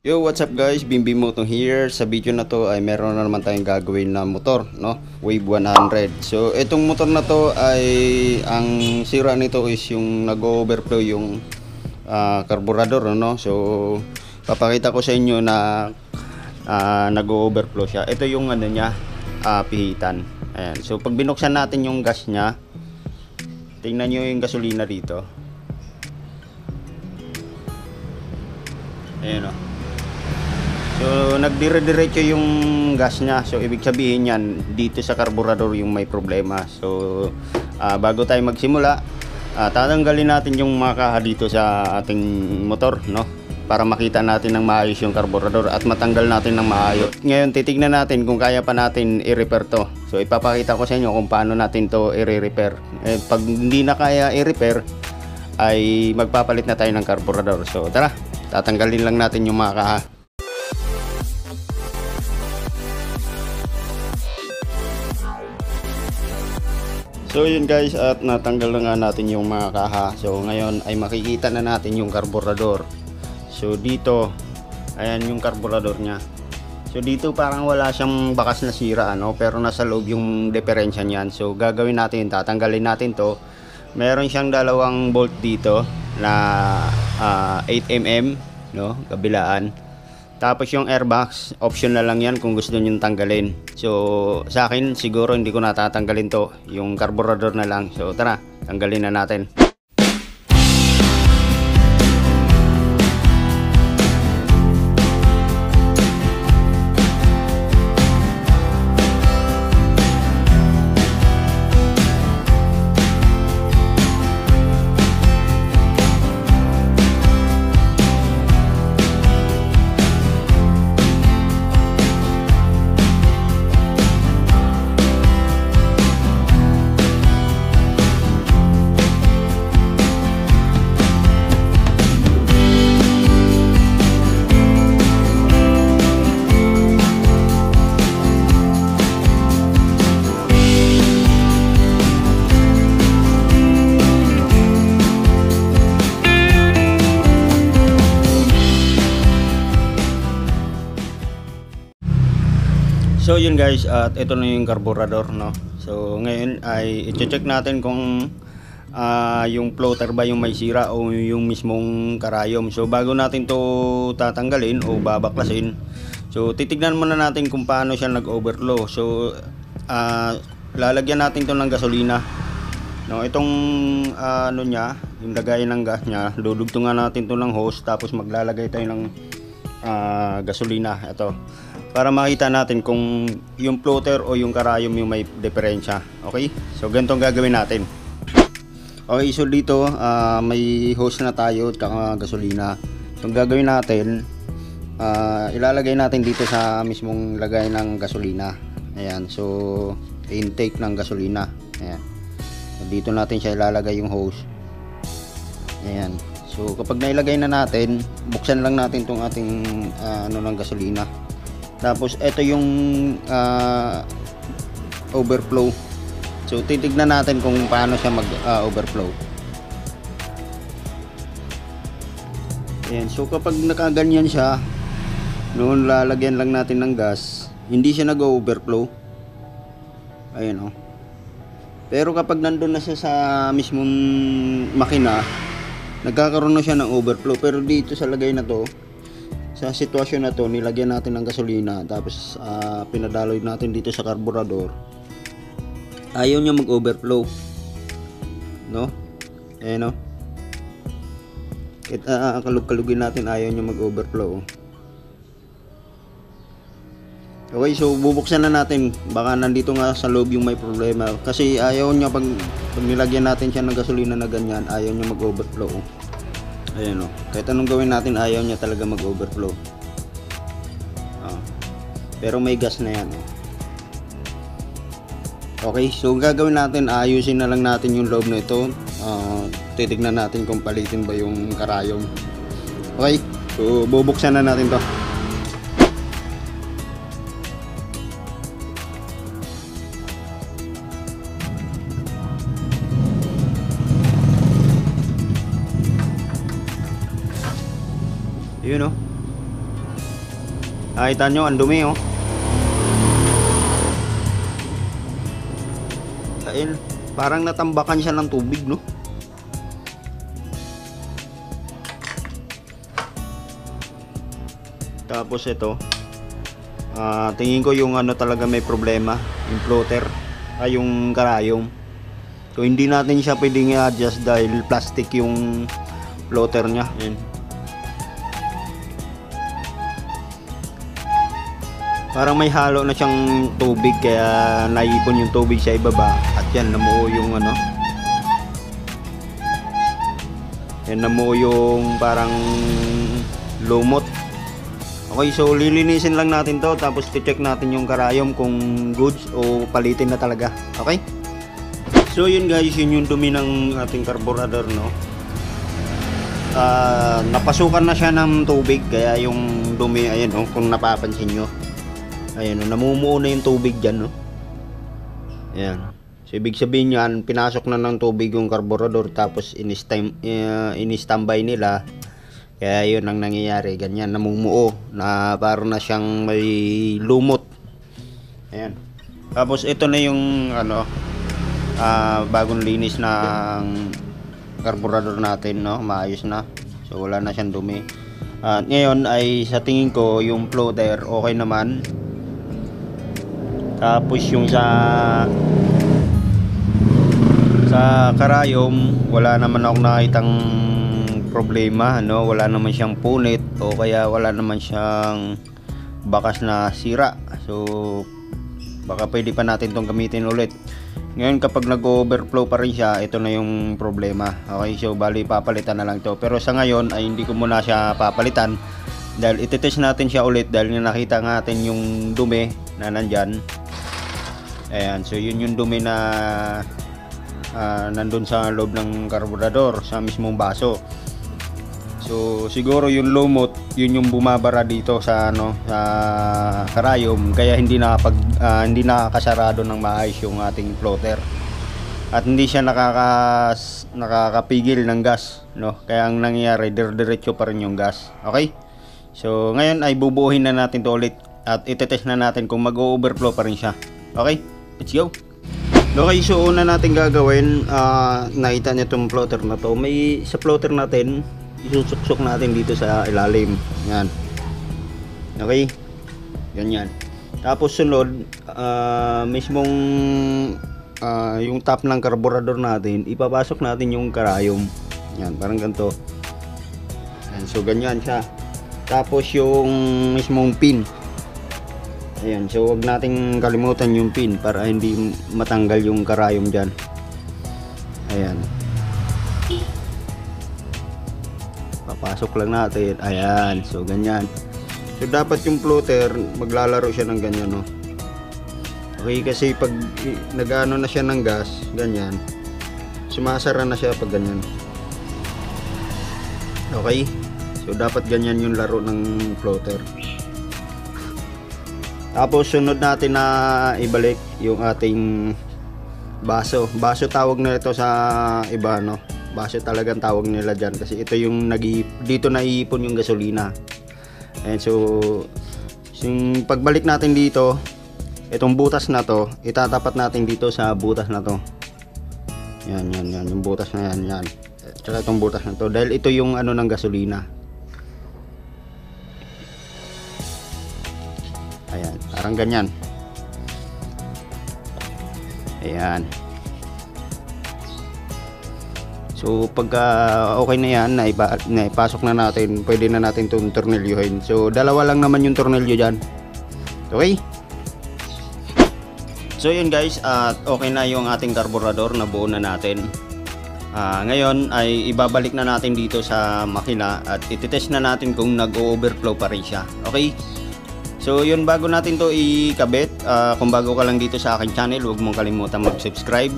Yo, what's up guys? Bimbi Moto here. Sa video na to ay meron na naman tayong gagawin na motor, no? Wave 100. So, itong motor na to ay ang sira nito is yung nag-overflow yung carburetor, no? So, papakita ko sa inyo na nag-overflow siya. Ito yung ano niya, pihitan. Ayan. So, pag binuksan natin yung gas niya, tingnan niyo yung gasolina dito. Ayan o. So nagdire-diretso yung gas niya. So ibig sabihin yan, dito sa carburetor yung may problema. So bago tayo magsimula, tatanggalin natin yung mga kaha dito sa ating motor, no? Para makita natin ng maayos yung carburetor at matanggal natin ng maayos. Ngayon titignan natin kung kaya pa natin i-repair to. So ipapakita ko sa inyo kung paano natin to i-repair. Pag hindi na kaya i-repair, ay magpapalit na tayo ng carburetor. So tara, tatanggalin lang natin yung mga kaha. So yun guys, at natanggal na nga natin yung mga kaha. So ngayon ay makikita na natin yung carburetor. So dito, ayan yung carburetor nya. So dito parang wala siyang bakas na sira, ano? Pero nasa loob yung diferensya niyan. So gagawin natin, tatanggalin natin to. Meron siyang dalawang bolt dito na 8mm, no? Kabilaan. Tapos yung airbox, option na lang yan kung gusto nyo tanggalin. So sa akin siguro hindi ko natatanggalin to, yung carburetor na lang. So tara, tanggalin na natin. So yun guys, at ito na yung carburetor, no. So ngayon ay i-check natin kung yung floater ba yung may sira o yung mismong karayom. So bago natin to tatanggalin o babaklasin, so titignan muna natin kung paano siya nag-overflow. So lalagyan natin to ng gasolina, no. Itong ano nya, yung lagayan ng gas nya, dudugtungan natin to ng hose, tapos maglalagay tayo ng gasolina. Ito para makita natin kung yung floater o yung karayom yung may diferensya. Okay, so ganito ang gagawin natin. Okay, so dito may hose na tayo at gasolina. So ang gagawin natin, ilalagay natin dito sa mismong lagay ng gasolina. Ayan, so intake ng gasolina. Ayan, so dito natin siya ilalagay yung hose. Ayan, so kapag nailagay na natin, buksan lang natin tong ating ano ng gasolina. Tapos ito yung overflow. So titignan natin kung paano siya mag-overflow. Ayan, so kapag nakaganyan siya, noon lalagyan lang natin ng gas, hindi siya nag-overflow. Ayan o. Pero kapag nandun na siya sa mismong makina, nagkakaroon na siya ng overflow. Pero dito sa lagay na to, sa sitwasyon na to, nilagyan natin ng gasolina, tapos pinadaloy natin dito sa carburetor, ayaw niya mag-overflow, no? No? Kalug-kalugin natin, ayaw niya mag-overflow. Okay, so bubuksan na natin, baka nandito nga sa loob yung may problema, kasi ayaw niya pag nilagyan natin siya ng gasolina na ganyan, ayaw niya mag-overflow. Ayan o, kahit anong gawin natin, ayaw niya talaga mag-overflow. Pero may gas na yan. Okay, so gagawin natin, ayusin na lang natin yung loob na ito. Titignan natin kung palitin ba yung karayom. Okay, so bubuksan na natin to. Yun o. Nakita nyo, ang dumi oh. Ayun, parang natambakan siya ng tubig, no? Tapos ito, tingin ko yung ano talaga may problema, yung floater, yung karayom. So hindi natin siya pwedeng i-adjust dahil plastic yung floater niya. Ayan. Parang may halo na siyang tubig kaya naipon yung tubig sa ibaba at yan namuo yung ano. Yan namuo yung parang lumot. Okay, so lilinisin lang natin to tapos i-check natin yung karayom kung goods o palitin na talaga. Okay? So yun guys, yun yung dumi ng ating carburetor, no? Napasukan na siya ng tubig kaya yung dumi, ayan oh, kung napapansin nyo. Ayan oh, namumuo na yung tubig dyan, no? Ayan. So ibig sabihin yan, pinasok na ng tubig yung carburetor tapos in-standby nila. Kaya yun ang nangyayari, ganyan namumuo na parang na siyang may lumot. Ayan. Tapos ito na yung ano, bagong linis ng carburetor natin, no? Maayos na. So wala na siyang dumi. At ngayon ay sa tingin ko yung floater okay naman. Tapos yung sa karayom wala naman akong nakitang problema, no? Wala naman siyang punit o kaya wala naman siyang bakas na sira. So baka pwede pa natin tong gamitin ulit. Ngayon kapag nag-overflow pa rin siya, ito na yung problema. Okay, so bali papalitan na lang to. Pero sa ngayon ay hindi ko muna siya papalitan dahil itetest natin siya ulit dahil nakita natin yung dumi na nandyan. Ayan, so yun yung dumi na nandun sa loob ng carburetor sa mismong baso. So siguro yung lumot, yun yung bumabara dito sa ano, sa karayom kaya hindi nakakasarado ng maayos yung ating floater. At hindi siya nakakapigil ng gas, no? Kaya ang nangyayari, diretso pa rin yung gas. Okay? So ngayon ay bubuuhin na natin to ulit at itetest na natin kung mag-overflow pa rin siya. Okay? Let's go. Okay, so una natin gagawin, nakita niyo itong floater na to. May sa floater natin isusuksok natin dito sa ilalim. Yan. Okay? Ganyan. Tapos sunod, mismong yung top ng carburetor natin, ipapasok natin yung karayom. Yan, parang ganito. Yan, so ganyan siya. Tapos yung mismong pin. Ayan, so wag nating kalimutan yung pin para hindi matanggal yung karayom dyan. Ayan. Papasok lang natin. Ayan, so ganyan. So dapat yung floater maglalaro siya ng ganyan, no? Okay, kasi pag nag-ano na siya ng gas, ganyan, sumasara na siya pag ganyan. Okay, so dapat ganyan yung laro ng floater. Tapos sunod natin na ibalik yung ating baso. Baso tawag na ito sa iba, no? Baso talagang tawag nila dyan kasi ito yung dito naiipon yung gasolina. And so yung pagbalik natin dito, itong butas na to itatapat natin dito sa butas na to. Yan, yung butas na yan. Tsaka itong butas na to dahil ito yung ano ng gasolina. Ayan, parang ganyan. Ayan. So pagka okay na yan, naipasok na natin, pwede na natin itong tornilyuhin. So dalawa lang naman yung tornilyo dyan. Okay? So yun guys, okay na yung ating carburetor, nabuo na natin. Ngayon ay ibabalik na natin dito sa makina at ititest na natin kung nag-overflow pa rin siya. Okay? So yun, bago natin to ikabit, kung bago ka lang dito sa aking channel, huwag mong kalimutan mag-subscribe.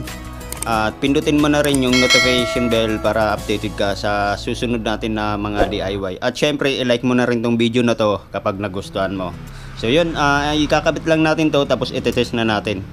At pindutin mo na rin yung notification bell para updated ka sa susunod natin na mga DIY. At syempre, i-like mo na rin tong video na to kapag nagustuhan mo. So yun, ikakabit lang natin to tapos itetest na natin.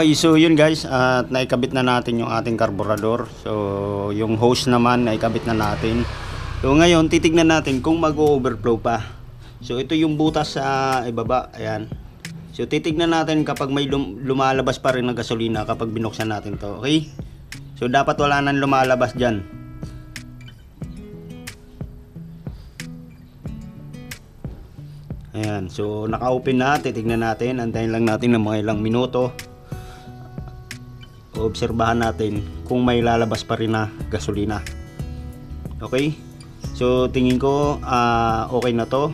Okay, so yun guys, at naikabit na natin yung ating karburador. So yung hose naman naikabit na natin. So ngayon titignan natin kung mag-overflow pa. So ito yung butas sa ibaba, ayan. So titignan natin kapag may lumalabas pa rin ng gasolina kapag binuksan natin to, okay? So dapat wala nang lumalabas dyan. Ayan, so naka-open na, titignan natin, antayin lang natin ng mga ilang minuto. Obserbahan natin kung may lalabas pa rin na gasolina. Okay? So tingin ko okay na to.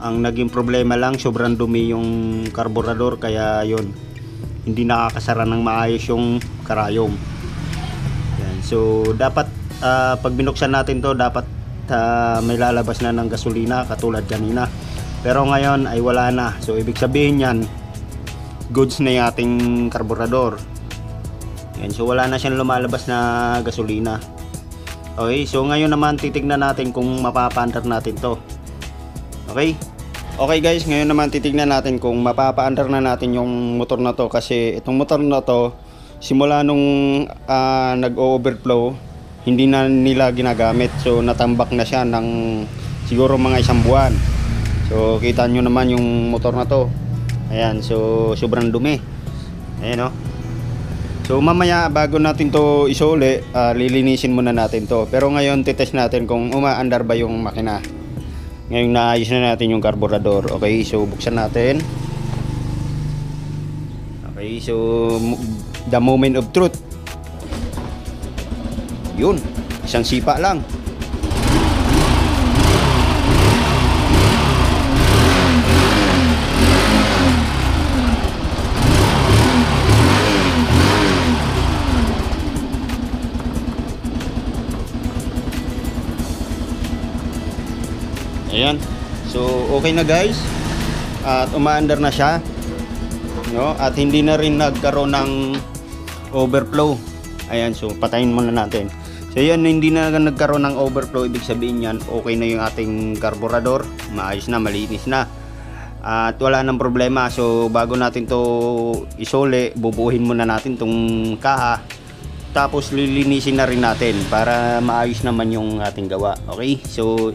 Ang naging problema lang, sobrang dumi yung karburador, kaya yun, hindi nakakasara ng maayos yung karayom. Yan. So dapat pag binuksan natin to, dapat may lalabas na ng gasolina katulad kanina. Pero ngayon ay wala na. So ibig sabihin yan, goods na yung ating karburador. Yan. So wala na siyang lumalabas na gasolina. Okay, so ngayon naman titignan natin kung mapapaandar natin to. Okay? Okay guys, ngayon naman titignan natin kung mapapaandar na natin yung motor na to, kasi itong motor na to simula nung nag-overflow hindi na nila ginagamit. So natambak na siya ng siguro mga 1 buwan. So kita nyo naman yung motor na to. Ayan, so sobrang dumi. Ayan o. So mamaya bago natin to isole, lilinisin muna natin to. Pero ngayon titest natin kung umaandar ba yung makina. Ngayon naayos na natin yung karburador. Okay, so buksan natin. Okay, so the moment of truth. Yun, isang sipa lang. Ayan. So okay na guys. At umaandar na siya. No? At hindi na rin nagkaroon ng overflow. Ayan, so patayin muna natin. So yan, hindi na nagkaroon ng overflow, ibig sabihin yan okay na yung ating karburador. Maayos na, malinis na. At wala nang problema. So bago natin to isole, bubuhin muna natin tong kaha. Tapos lilinisin na rin natin para maayos naman yung ating gawa. Okay? So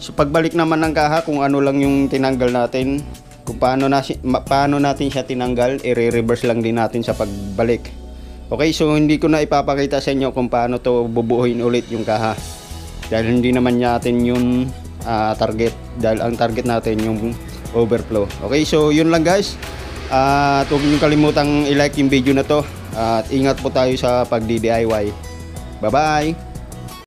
pagbalik naman ng kaha, kung ano lang yung tinanggal natin, kung paano natin siya tinanggal, i-reverse lang din natin sa pagbalik. Okay, so hindi ko na ipapakita sa inyo kung paano to bubuhin ulit yung kaha, dahil hindi naman natin yung target, dahil ang target natin yung overflow. Okay, so yun lang guys. At huwag nyo kalimutang i-like yung video na to, at ingat po tayo sa pag-DIY. Bye bye.